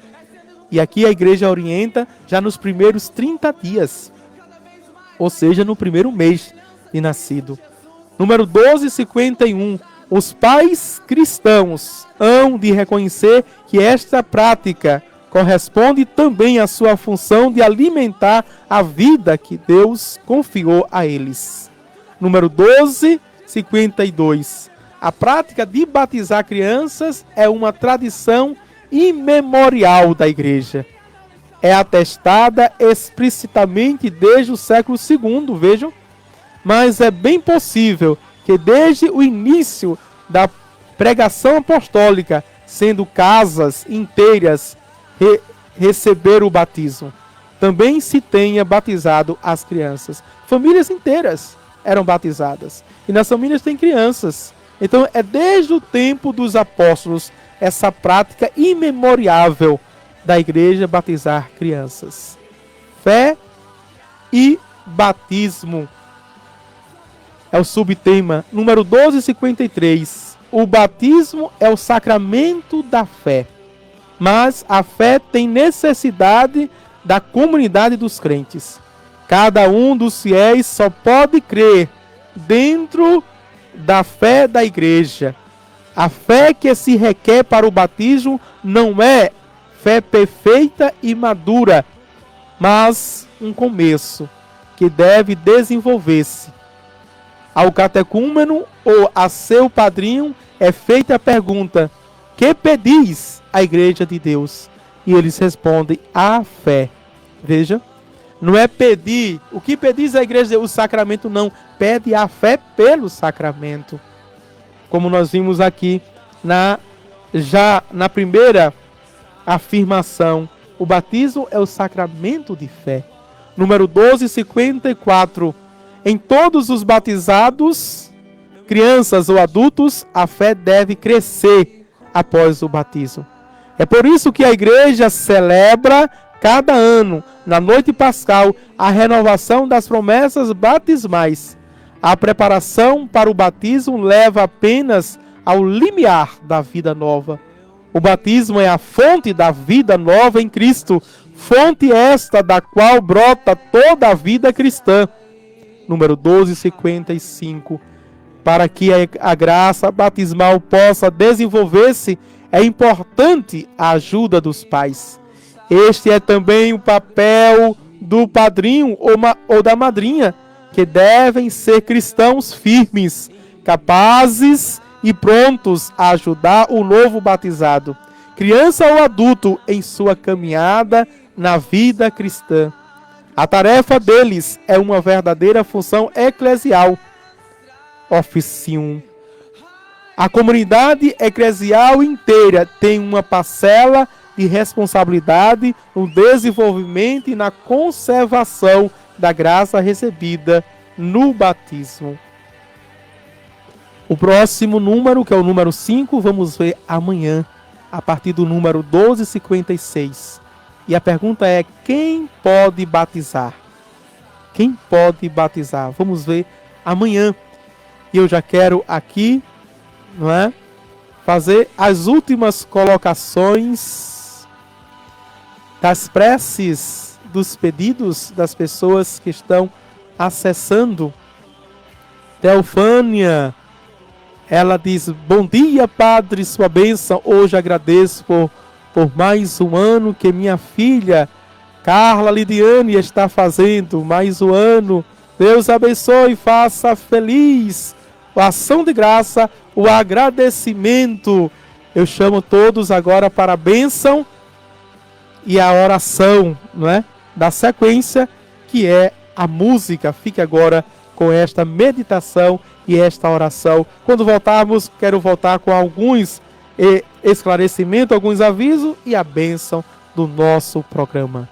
E aqui a igreja orienta já nos primeiros 30 dias, ou seja, no primeiro mês de nascido. Número 1251. Os pais cristãos hão de reconhecer que esta prática corresponde também à sua função de alimentar a vida que Deus confiou a eles. Número 1252. A prática de batizar crianças é uma tradição imemorial da igreja. É atestada explicitamente desde o século II, vejam, mas é bem possível que desde o início da pregação apostólica, sendo casas inteiras receber o batismo, também se tenha batizado as crianças. Famílias inteiras eram batizadas. E nas famílias tem crianças. Então é desde o tempo dos apóstolos essa prática imemoriável da igreja batizar crianças. Fé e batismo é o subtema. Número 1253. O batismo é o sacramento da fé. Mas a fé tem necessidade da comunidade dos crentes. Cada um dos fiéis só pode crer dentro da fé da igreja. A fé que se requer para o batismo não é fé perfeita e madura, mas um começo que deve desenvolver-se. Ao catecúmeno ou a seu padrinho é feita a pergunta: que pedis à igreja de Deus? E eles respondem: a fé. Veja, não é pedir, o que pedis à igreja de Deus? O sacramento não, pede a fé pelo sacramento. Como nós vimos aqui já na primeira afirmação, o batismo é o sacramento de fé. Número 1254. Em todos os batizados, crianças ou adultos, a fé deve crescer após o batismo. É por isso que a igreja celebra cada ano, na noite pascal, a renovação das promessas batismais. A preparação para o batismo leva apenas ao limiar da vida nova. O batismo é a fonte da vida nova em Cristo, fonte esta da qual brota toda a vida cristã. Número 1255. Para que a graça batismal possa desenvolver-se, é importante a ajuda dos pais. Este é também o papel do padrinho ou da madrinha, que devem ser cristãos firmes, capazes e prontos a ajudar o novo batizado, criança ou adulto, em sua caminhada na vida cristã. A tarefa deles é uma verdadeira função eclesial. Officium. A comunidade eclesial inteira tem uma parcela de responsabilidade no desenvolvimento e na conservação da graça recebida no batismo. O próximo número, que é o número 5, vamos ver amanhã, a partir do número 1256. E a pergunta é: quem pode batizar? Quem pode batizar? Vamos ver amanhã. E eu já quero aqui, não é, fazer as últimas colocações das preces, dos pedidos das pessoas que estão acessando. Teofânia, ela diz: bom dia, padre, sua bênção. Hoje agradeço por mais um ano que minha filha Carla Lidiane está fazendo. Mais um ano. Deus abençoe e faça feliz a ação de graça, o agradecimento. Eu chamo todos agora para a bênção e a oração, não é? Da sequência, que é a música. Fique agora com esta meditação e esta oração. Quando voltarmos, quero voltar com alguns esclarecimentos, alguns avisos e a bênção do nosso programa.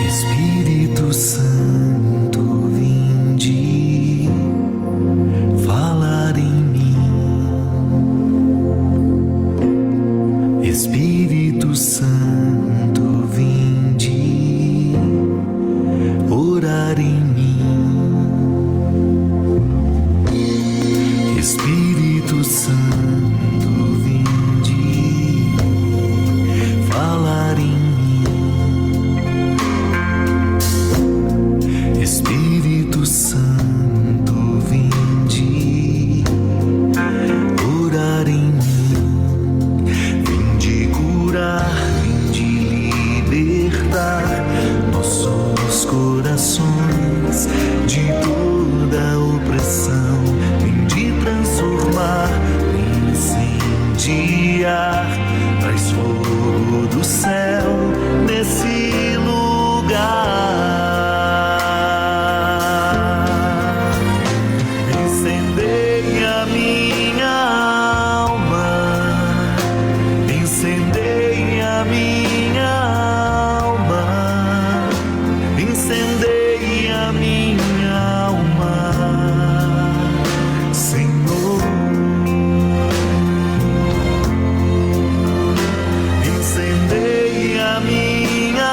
Espírito Santo, vinde falar em mim. Espírito Santo, vinde orar em mim. Espírito Santo, vinde falar em mim. Espírito Santo, vinde orar em mim. Vinde curar, vinde libertar nossos corações de toda opressão. Vinde transformar, incendiar, traz fogo do céu nesse lugar. Incendeia minha alma, incendeia minha alma, incendeia minha alma, Senhor. Incendeia minha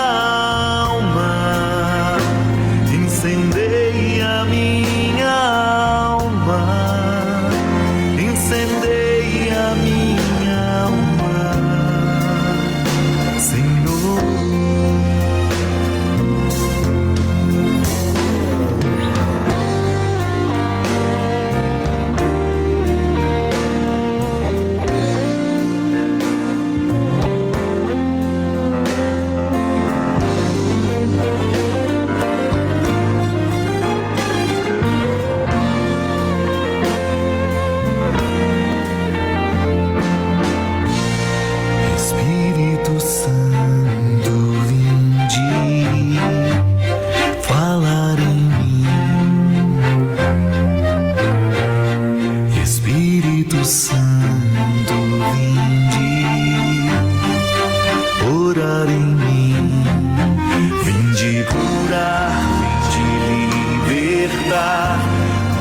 alma, incendeia minha alma, incendeia minha alma, Senhor. Espírito Santo, vinde falar em mim. Espírito Santo, vinde orar em mim. Vinde curar, vinde libertar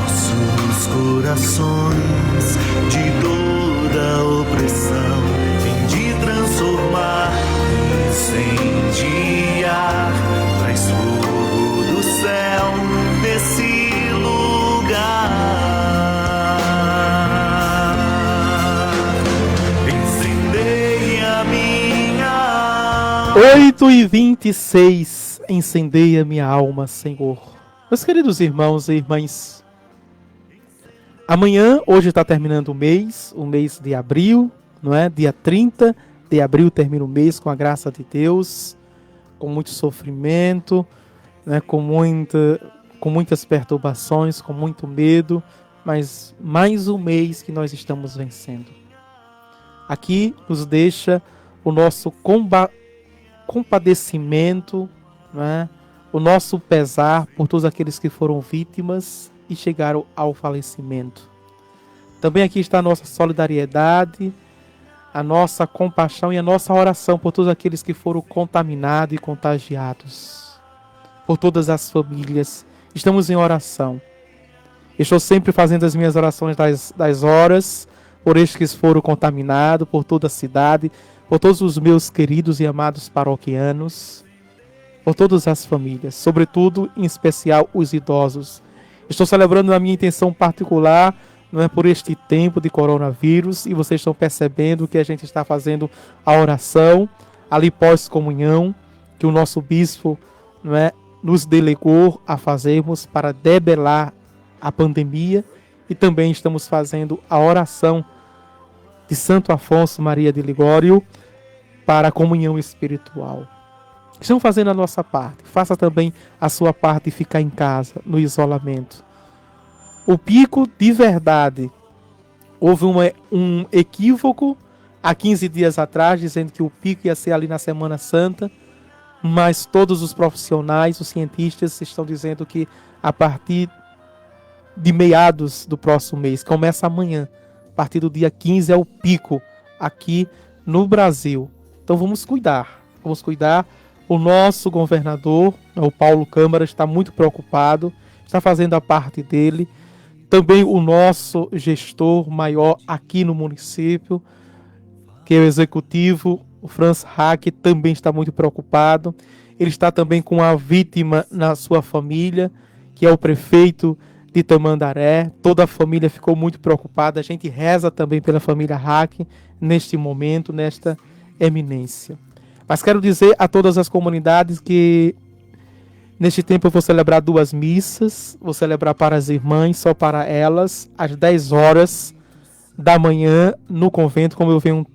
nossos corações de toda opressão. Vinde transformar, incendiar, traz fogo do céu nesse lugar. Incendeia minha alma. 8h26, incendeia minha alma, Senhor. Meus queridos irmãos e irmãs, amanhã, hoje está terminando o mês de abril, não é? Dia 30 de abril termina o mês, com a graça de Deus, com muito sofrimento, né? com muitas perturbações, com muito medo, mas mais um mês que nós estamos vencendo. Aqui nos deixa o nosso compadecimento, né? O nosso pesar por todos aqueles que foram vítimas e chegaram ao falecimento. Também aqui está a nossa solidariedade, a nossa compaixão e a nossa oração por todos aqueles que foram contaminados e contagiados. Por todas as famílias. Estamos em oração. Estou sempre fazendo as minhas orações das horas, por estes que foram contaminados, por toda a cidade, por todos os meus queridos e amados paroquianos, por todas as famílias, sobretudo, em especial, os idosos. Estou celebrando a minha intenção particular, não é, por este tempo de coronavírus, e vocês estão percebendo que a gente está fazendo a oração ali pós-comunhão, que o nosso bispo, não é, nos delegou a fazermos para debelar a pandemia, e também estamos fazendo a oração de Santo Afonso Maria de Ligório para a comunhão espiritual. Estamos fazendo a nossa parte. Faça também a sua parte de ficar em casa, no isolamento. O pico, de verdade, houve um equívoco há 15 dias atrás, dizendo que o pico ia ser ali na Semana Santa, mas todos os profissionais, os cientistas estão dizendo que a partir de meados do próximo mês, começa amanhã, a partir do dia 15 é o pico aqui no Brasil. Então vamos cuidar. O nosso governador, o Paulo Câmara, está muito preocupado, está fazendo a parte dele. Também o nosso gestor maior aqui no município, que é o executivo, o Franz Hack, também está muito preocupado. Ele está também com a vítima na sua família, que é o prefeito de Tamandaré. Toda a família ficou muito preocupada. A gente reza também pela família Hack neste momento, nesta eminência. Mas quero dizer a todas as comunidades que neste tempo eu vou celebrar 2 missas. Vou celebrar para as irmãs, só para elas, às 10 horas da manhã no convento, como eu venho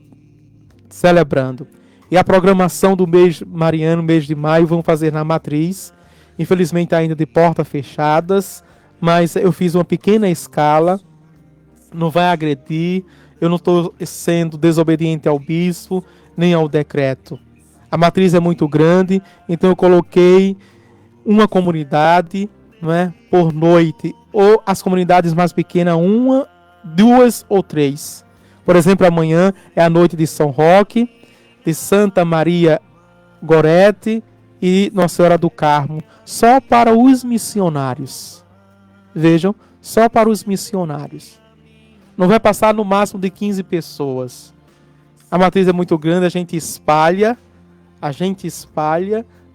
celebrando. E a programação do mês mariano, mês de maio, vamos fazer na matriz. Infelizmente ainda de portas fechadas, mas eu fiz uma pequena escala. Não vai agredir, eu não estou sendo desobediente ao bispo, nem ao decreto. A matriz é muito grande, então eu coloquei uma comunidade, não é, por noite, ou as comunidades mais pequenas, 1, 2 ou 3. Por exemplo, amanhã é a noite de São Roque, de Santa Maria Gorete e Nossa Senhora do Carmo, só para os missionários. Vejam, só para os missionários. Não vai passar no máximo de 15 pessoas. A matriz é muito grande, a gente espalha,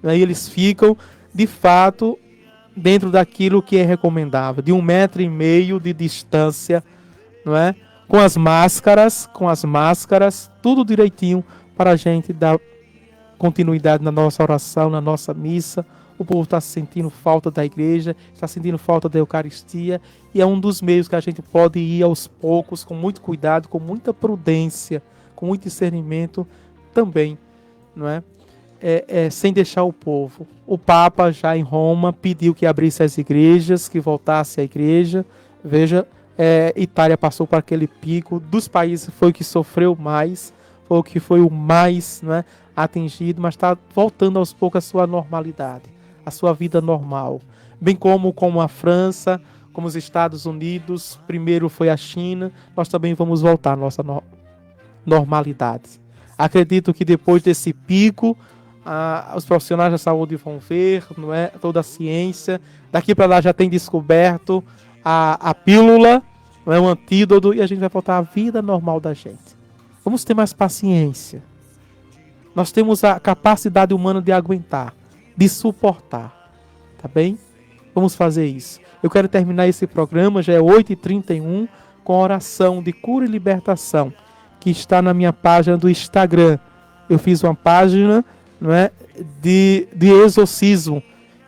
né, e eles ficam, de fato, dentro daquilo que é recomendável, de 1,5 metro de distância, não é? Com as máscaras, tudo direitinho para a gente dar continuidade na nossa oração, na nossa missa. O povo está sentindo falta da igreja, está sentindo falta da Eucaristia, e é um dos meios que a gente pode ir aos poucos, com muito cuidado, com muita prudência, com muito discernimento também, não é? Sem deixar o povo. O Papa, já em Roma, pediu que abrisse as igrejas, que voltasse a igreja. Veja, Itália passou por aquele pico, dos países foi o que sofreu mais, foi o que foi o mais, não é, atingido, mas está voltando aos poucos a sua normalidade, a sua vida normal. Bem como a França, como os Estados Unidos, primeiro foi a China, nós também vamos voltar à nossa normalidade. Acredito que depois desse pico, os profissionais da saúde vão ver, não é, toda a ciência, daqui para lá já tem descoberto a pílula, não é, um antídoto, e a gente vai voltar à vida normal da gente. Vamos ter mais paciência. Nós temos a capacidade humana de aguentar, de suportar, tá bem? Vamos fazer isso. Eu quero terminar esse programa, já é 8h31, com a oração de cura e libertação, que está na minha página do Instagram. Eu fiz uma página, não é, de exorcismo,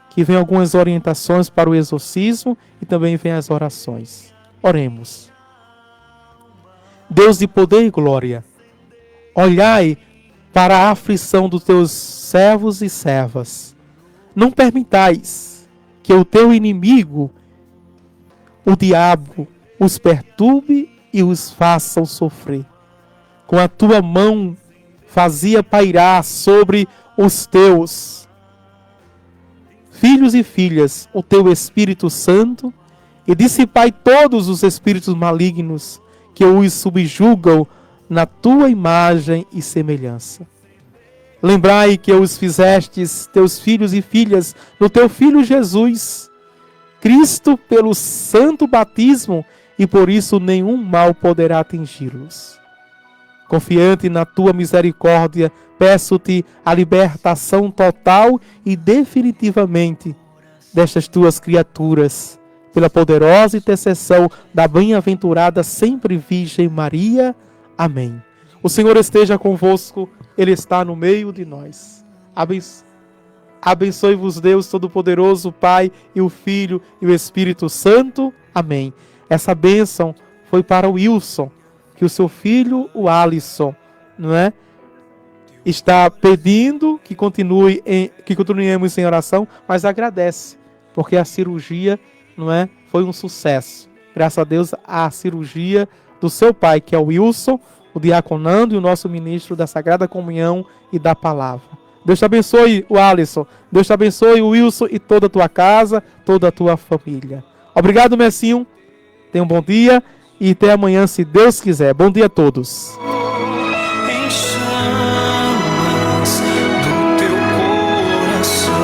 que vem algumas orientações para o exorcismo e também vem as orações. Oremos. Deus de poder e glória, olhai para a aflição dos teus servos e servas. Não permitais que o teu inimigo, o diabo, os perturbe e os façam sofrer. Com a tua mão fazia pairar sobre os teus filhos e filhas o teu Espírito Santo, e dissipai todos os espíritos malignos que os subjugam na tua imagem e semelhança. Lembrai que os fizestes teus filhos e filhas no teu Filho Jesus, Cristo, pelo santo batismo, e por isso nenhum mal poderá atingi-los. Confiante na tua misericórdia, peço-te a libertação total e definitivamente destas tuas criaturas, pela poderosa intercessão da bem-aventurada sempre Virgem Maria. Amém. O Senhor esteja convosco, Ele está no meio de nós. Abençoe-vos Deus Todo-Poderoso, o Pai e o Filho e o Espírito Santo. Amém. Essa bênção foi para o Wilson, que o seu filho, o Alisson, não é? Está pedindo que continuemos em oração, mas agradece, porque a cirurgia, não é, foi um sucesso. Graças a Deus, a cirurgia do seu pai, que é o Wilson, o diaconando e o nosso ministro da Sagrada Comunhão e da Palavra. Deus te abençoe, o Alisson. Deus te abençoe, o Wilson, e toda a tua casa, toda a tua família. Obrigado, Messinho. Tenha um bom dia e até amanhã, se Deus quiser. Bom dia a todos. Em chamas do teu coração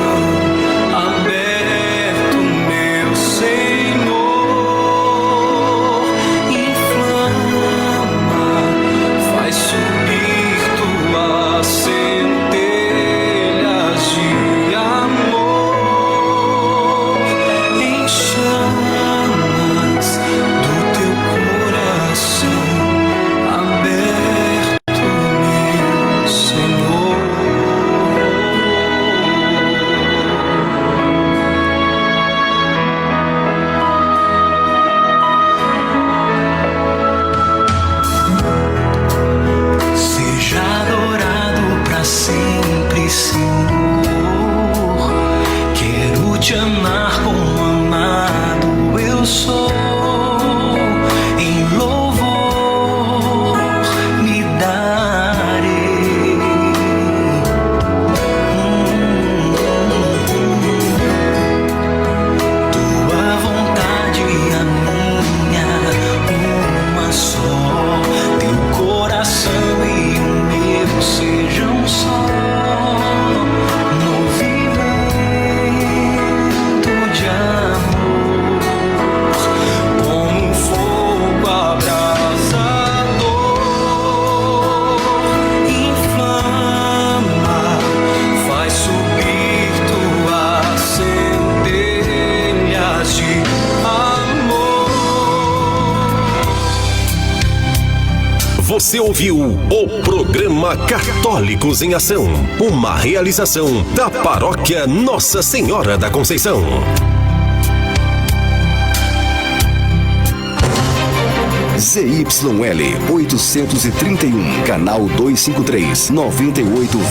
aberto, meu Senhor, inflama, faz subir tuas centelhas de amor. Em chamas do teu coração aberto, meu Senhor. Seja adorado para sempre, Senhor. Quero te amar como amado eu sou. Em louvor me darei. Tua vontade a minha, uma só. Teu coração e o meu sejam só. Movimento de amor, como fogo abrasador, inflama, faz subir tuas centelhas de amor. Você ouviu o programa Católicos em Ação, uma realização da Paróquia Nossa Senhora da Conceição. ZYL 831, canal 253, 98